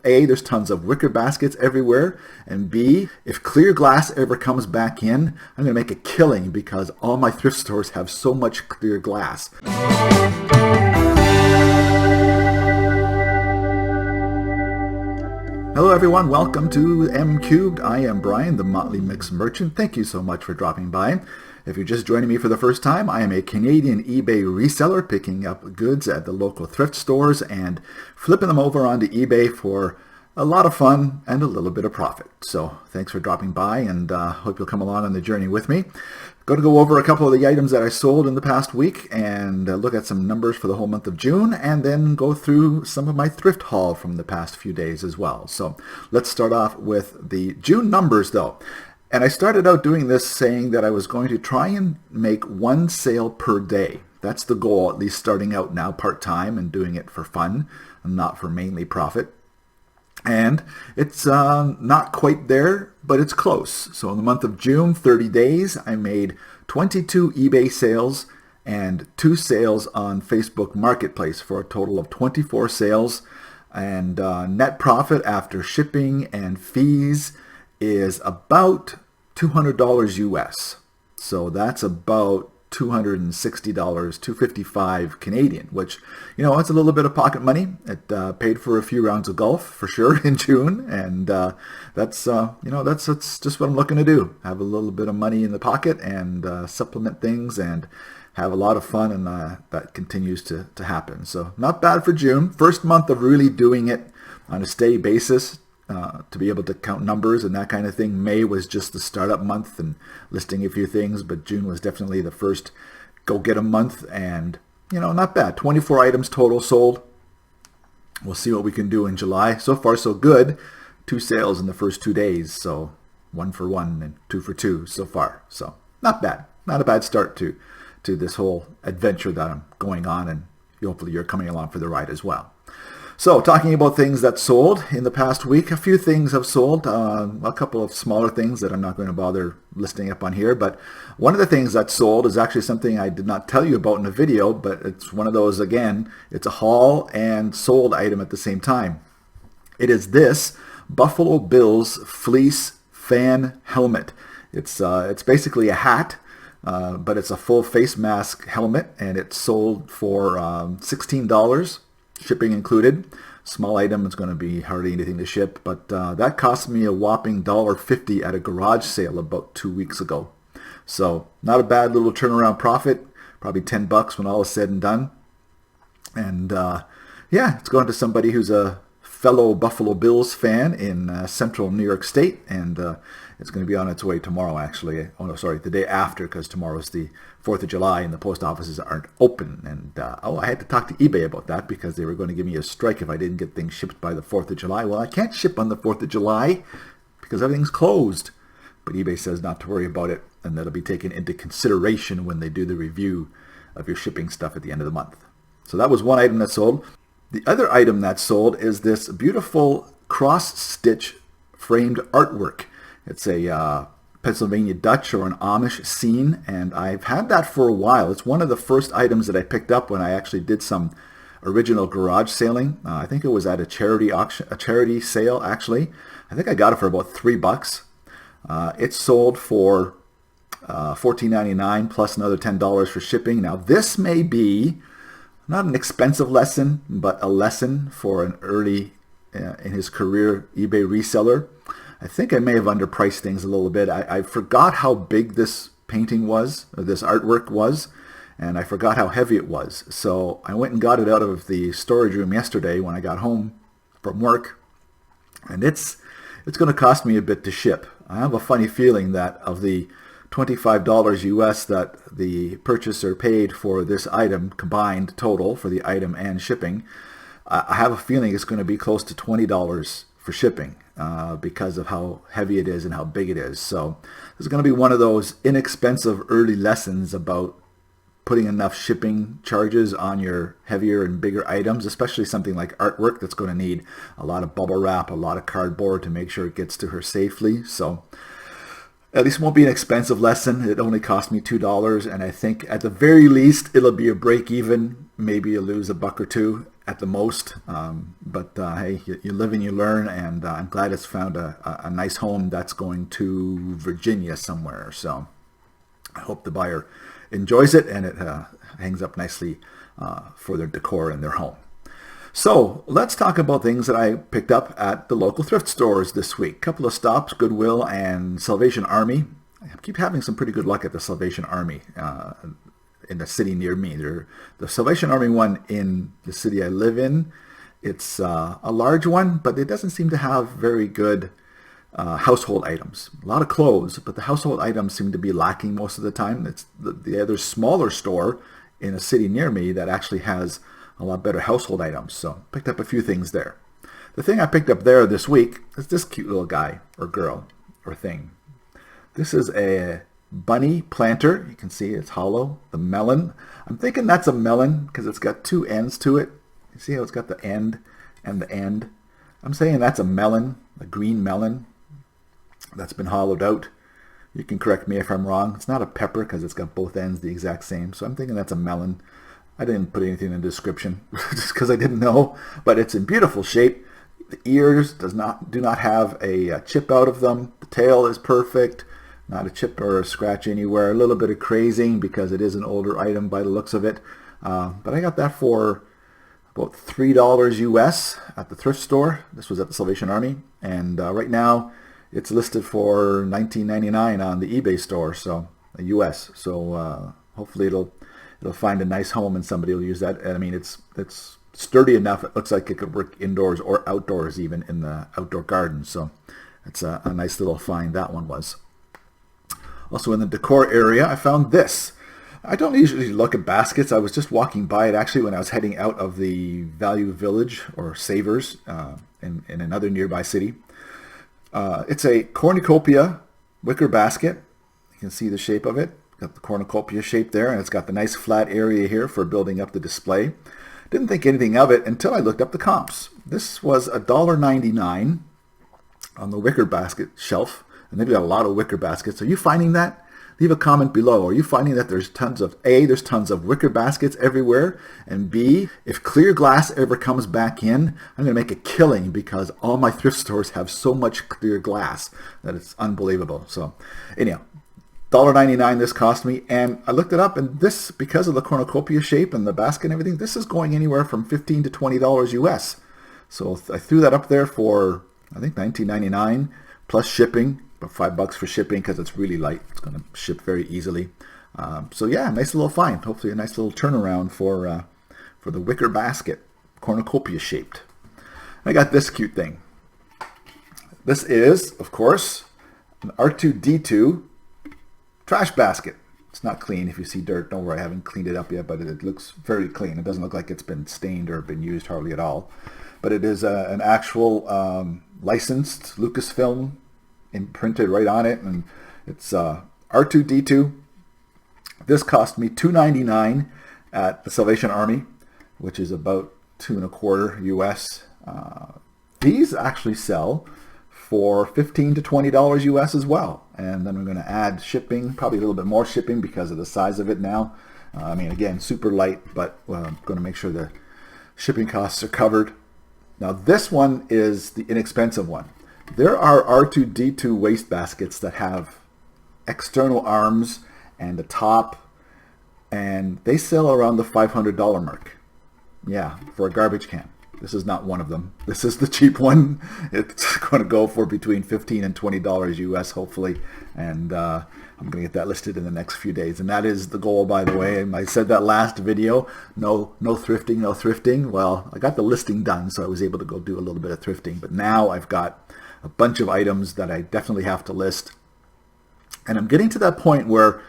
A, there's tons of wicker baskets everywhere, and B, if clear glass ever comes back in, I'm going to make a killing because all my thrift stores have so much clear glass. Hello everyone, welcome to M Cubed. I am Brian, the Motley Mix Merchant. Thank you so much for dropping by. If you're just joining me for the first time, I am a Canadian eBay reseller picking up goods at the local thrift stores and flipping them over onto eBay for a lot of fun and a little bit of profit. So thanks for dropping by, and hope you'll come along on the journey with me. Going to go over a couple of the items that I sold in the past week and look at some numbers for the whole month of June, and then go through some of my thrift haul from the past few days as well. So let's start off with the June numbers though. And I started out doing this saying that I was going to try and make one sale per day. That's the goal, at least starting out now part-time and doing it for fun and not for mainly profit. And it's not quite there, but it's close. So in the month of June, 30 days, I made 22 eBay sales and 2 sales on Facebook Marketplace for a total of 24 sales. And net profit after shipping and fees is about $200 US. So that's about $260, $255 Canadian, which, you know, it's a little bit of pocket money. It paid for a few rounds of golf for sure in June, and that's just what I'm looking to do. Have a little bit of money in the pocket and supplement things and have a lot of fun, and that continues to happen. So not bad for June. First month of really doing it on a steady basis. To be able to count numbers and that kind of thing. May was just the startup month and listing a few things, but June was definitely the first go-get-'em month, and, you know, not bad. 24 items total sold. We'll see what we can do in July. So far, so good. 2 sales in the first 2 days, so 1 for 1 and 2 for 2 so far. So not bad. Not a bad start to this whole adventure that I'm going on, and hopefully you're coming along for the ride as well. So, talking about things that sold in the past week, a few things have sold, a couple of smaller things that I'm not going to bother listing up on here, but one of the things that sold is actually something I did not tell you about in a video, but it's one of those, again, it's a haul and sold item at the same time. It is this Buffalo Bills fleece fan helmet. It's basically a hat, but it's a full face mask helmet, and it's sold for $16. Shipping included. Small item, it's going to be hardly anything to ship, but that cost me a whopping $1.50 at a garage sale about 2 weeks ago. So not a bad little turnaround profit, probably $10 when all is said and done. And yeah, it's going to somebody who's a fellow Buffalo Bills fan in central New York State, and it's going to be on its way tomorrow, actually. Oh, no, sorry, the day after, because tomorrow's the 4th of July and the post offices aren't open. And, I had to talk to eBay about that because they were going to give me a strike if I didn't get things shipped by the 4th of July. Well, I can't ship on the 4th of July because everything's closed. But eBay says not to worry about it, and that'll be taken into consideration when they do the review of your shipping stuff at the end of the month. So that was one item that sold. The other item that sold is this beautiful cross-stitch framed artwork. It's a Pennsylvania Dutch or an Amish scene, and I've had that for a while. It's one of the first items that I picked up when I actually did some original garage sailing. I think it was at a charity auction, a charity sale actually. I think I got it for about $3. It sold for $14.99 plus another $10 for shipping. Now this may be not an expensive lesson, but a lesson for an early in his career eBay reseller. I think I may have underpriced things a little bit. I forgot how big this painting was, or this artwork was, and I forgot how heavy it was. So I went and got it out of the storage room yesterday when I got home from work, and it's going to cost me a bit to ship. I have a funny feeling that of the $25 US that the purchaser paid for this item combined total for the item and shipping, I have a feeling it's going to be close to $20 for shipping because of how heavy it is and how big it is. So this is going to be one of those inexpensive early lessons about putting enough shipping charges on your heavier and bigger items, especially something like artwork that's going to need a lot of bubble wrap, a lot of cardboard to make sure it gets to her safely. So at least it won't be an expensive lesson. It only cost me $2, and I think at the very least it'll be a break even maybe you lose a buck or two at the most. But hey, you live and you learn, and I'm glad it's found a nice home that's going to Virginia somewhere. So I hope the buyer enjoys it, and it hangs up nicely for their decor in their home. So let's talk about things that I picked up at the local thrift stores this week. Couple of stops, Goodwill and Salvation Army. I keep having some pretty good luck at the Salvation Army in the city near me. The Salvation Army one in the city I live in, it's a large one, but it doesn't seem to have very good household items. A lot of clothes, but the household items seem to be lacking most of the time. It's the other smaller store in a city near me that actually has a lot better household items. So picked up a few things there. The thing I picked up there this week is this cute little guy or girl or thing. This is a bunny planter. You can see it's hollow. The melon. I'm thinking that's a melon because it's got two ends to it. You see how it's got the end and the end? I'm saying that's a melon, a green melon that's been hollowed out. You can correct me if I'm wrong. It's not a pepper because it's got both ends the exact same. So I'm thinking that's a melon. I didn't put anything in the description just because I didn't know, but it's in beautiful shape. The ears do not have a chip out of them. The tail is perfect, not a chip or a scratch anywhere. A little bit of crazing because it is an older item by the looks of it, but I got that for about $3 US at the thrift store. This was at the Salvation Army, and right now it's listed for $19.99 on the eBay store, so US. So hopefully it'll find a nice home and somebody will use that. I mean, it's sturdy enough. It looks like it could work indoors or outdoors, even in the outdoor garden. So it's a nice little find that one was. Also in the decor area, I found this. I don't usually look at baskets. I was just walking by it actually when I was heading out of the Value Village or Savers in another nearby city. It's a cornucopia wicker basket. You can see the shape of it. Got the cornucopia shape there, and it's got the nice flat area here for building up the display. Didn't think anything of it until I looked up the comps. This was $1.99 on the Wicker Basket shelf, and they've got a lot of wicker baskets. Are you finding that? Leave a comment below. Are you finding that there's tons of wicker baskets everywhere, and B, if clear glass ever comes back in, I'm going to make a killing because all my thrift stores have so much clear glass that it's unbelievable. So anyhow, $1.99 this cost me, and I looked it up, and this, because of the cornucopia shape and the basket and everything, this is going anywhere from $15 to $20 US. So I threw that up there for, I think, $19.99 plus shipping, about $5 for shipping because it's really light. It's going to ship very easily. So yeah, nice little find. Hopefully a nice little turnaround for the wicker basket, cornucopia shaped. I got this cute thing. This is, of course, an R2-D2 trash basket. It's not clean. If you see dirt, don't worry, I haven't cleaned it up yet, but it looks very clean. It doesn't look like it's been stained or been used hardly at all. But it is an actual licensed Lucasfilm imprinted right on it, and it's R2-D2. This cost me $2.99 at the Salvation Army, which is about $2.25 US. These actually sell for $15 to $20 US as well. And then we're going to add shipping, probably a little bit more shipping because of the size of it now. I mean, again, super light, but I'm going to make sure the shipping costs are covered. Now, this one is the inexpensive one. There are R2-D2 waste baskets that have external arms and a top, and they sell around the $500 mark. Yeah, for a garbage can. This is not one of them. This is the cheap one. It's going to go for between $15 and $20 US, hopefully. And I'm going to get that listed in the next few days. And that is the goal, by the way. I said that last video, no thrifting, no thrifting. Well, I got the listing done, so I was able to go do a little bit of thrifting. But now I've got a bunch of items that I definitely have to list. And I'm getting to that point where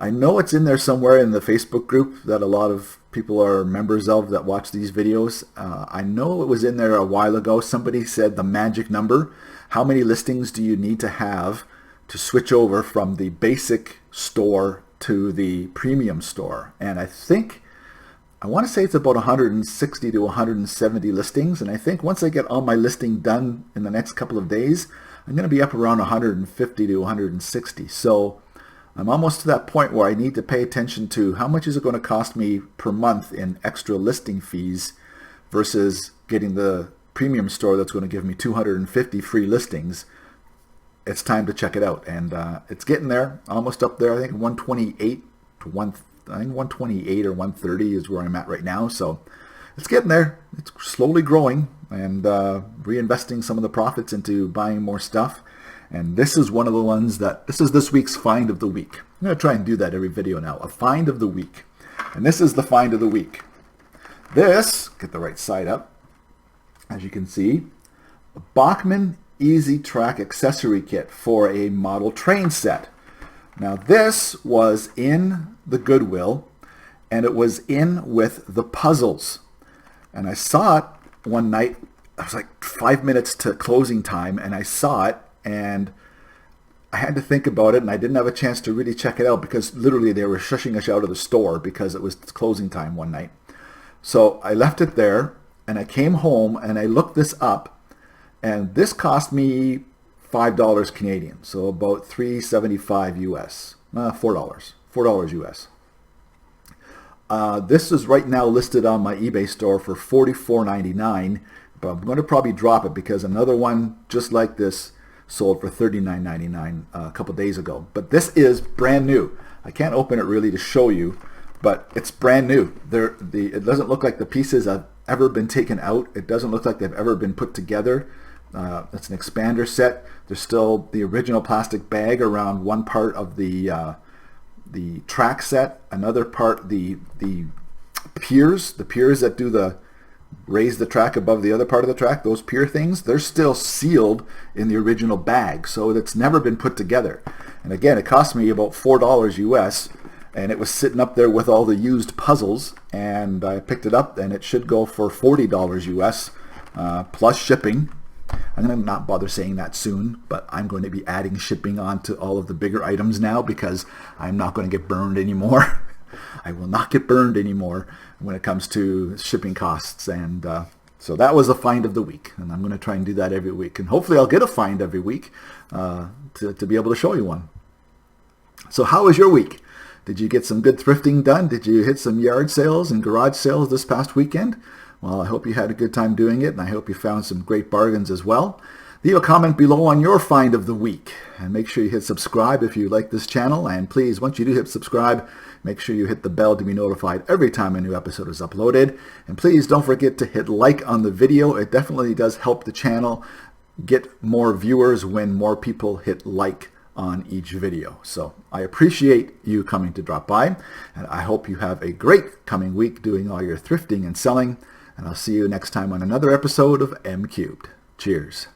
I know it's in there somewhere in the Facebook group that a lot of people are members of that watch these videos. I know it was in there a while ago. Somebody said the magic number. How many listings do you need to have to switch over from the basic store to the premium store? And I want to say it's about 160 to 170 listings. And I think once I get all my listing done in the next couple of days, I'm going to be up around 150 to 160. So I'm almost to that point where I need to pay attention to how much is it going to cost me per month in extra listing fees versus getting the premium store that's going to give me 250 free listings. It's time to check it out, and it's getting there, almost up there. I think 128 to 128 or 130 is where I'm at right now. So it's getting there. It's slowly growing, and reinvesting some of the profits into buying more stuff. And this is one of the ones this is this week's find of the week. I'm going to try and do that every video now. A find of the week. And this is the find of the week. This, get the right side up, as you can see, a Bachmann Easy Track accessory kit for a model train set. Now this was in the Goodwill, and it was in with the puzzles. And I saw it one night. It was like 5 minutes to closing time, and I saw it, and I had to think about it, and I didn't have a chance to really check it out because literally they were shushing us out of the store because it was closing time one night. So I left it there, and I came home and I looked this up, and this cost me $5 Canadian, so about $3.75 US, $4 US. This is right now listed on my eBay store for $44.99, but I'm going to probably drop it because another one just like this sold for $39.99 a couple days ago. But this is brand new. I can't open it really to show you, but it's brand new. It doesn't look like the pieces have ever been taken out. It doesn't look like they've ever been put together. It's an expander set. There's still the original plastic bag around one part of the track set, another part the piers that do raise the track above the other part of the track, those pier things, they're still sealed in the original bag, so it's never been put together. And again, it cost me about $4 US, and it was sitting up there with all the used puzzles, and I picked it up, and it should go for $40 US plus shipping. I'm going to not bother saying that soon, but I'm going to be adding shipping on to all of the bigger items now because I'm not going to get burned anymore. I will not get burned anymore when it comes to shipping costs. And so that was a find of the week, and I'm going to try and do that every week. And hopefully I'll get a find every week to be able to show you one. So how was your week? Did you get some good thrifting done? Did you hit some yard sales and garage sales this past weekend? Well, I hope you had a good time doing it, and I hope you found some great bargains as well. Leave a comment below on your find of the week, and make sure you hit subscribe if you like this channel. And please, once you do hit subscribe, make sure you hit the bell to be notified every time a new episode is uploaded. And please don't forget to hit like on the video. It definitely does help the channel get more viewers when more people hit like on each video. So I appreciate you coming to drop by, and I hope you have a great coming week doing all your thrifting and selling. And I'll see you next time on another episode of M Cubed. Cheers.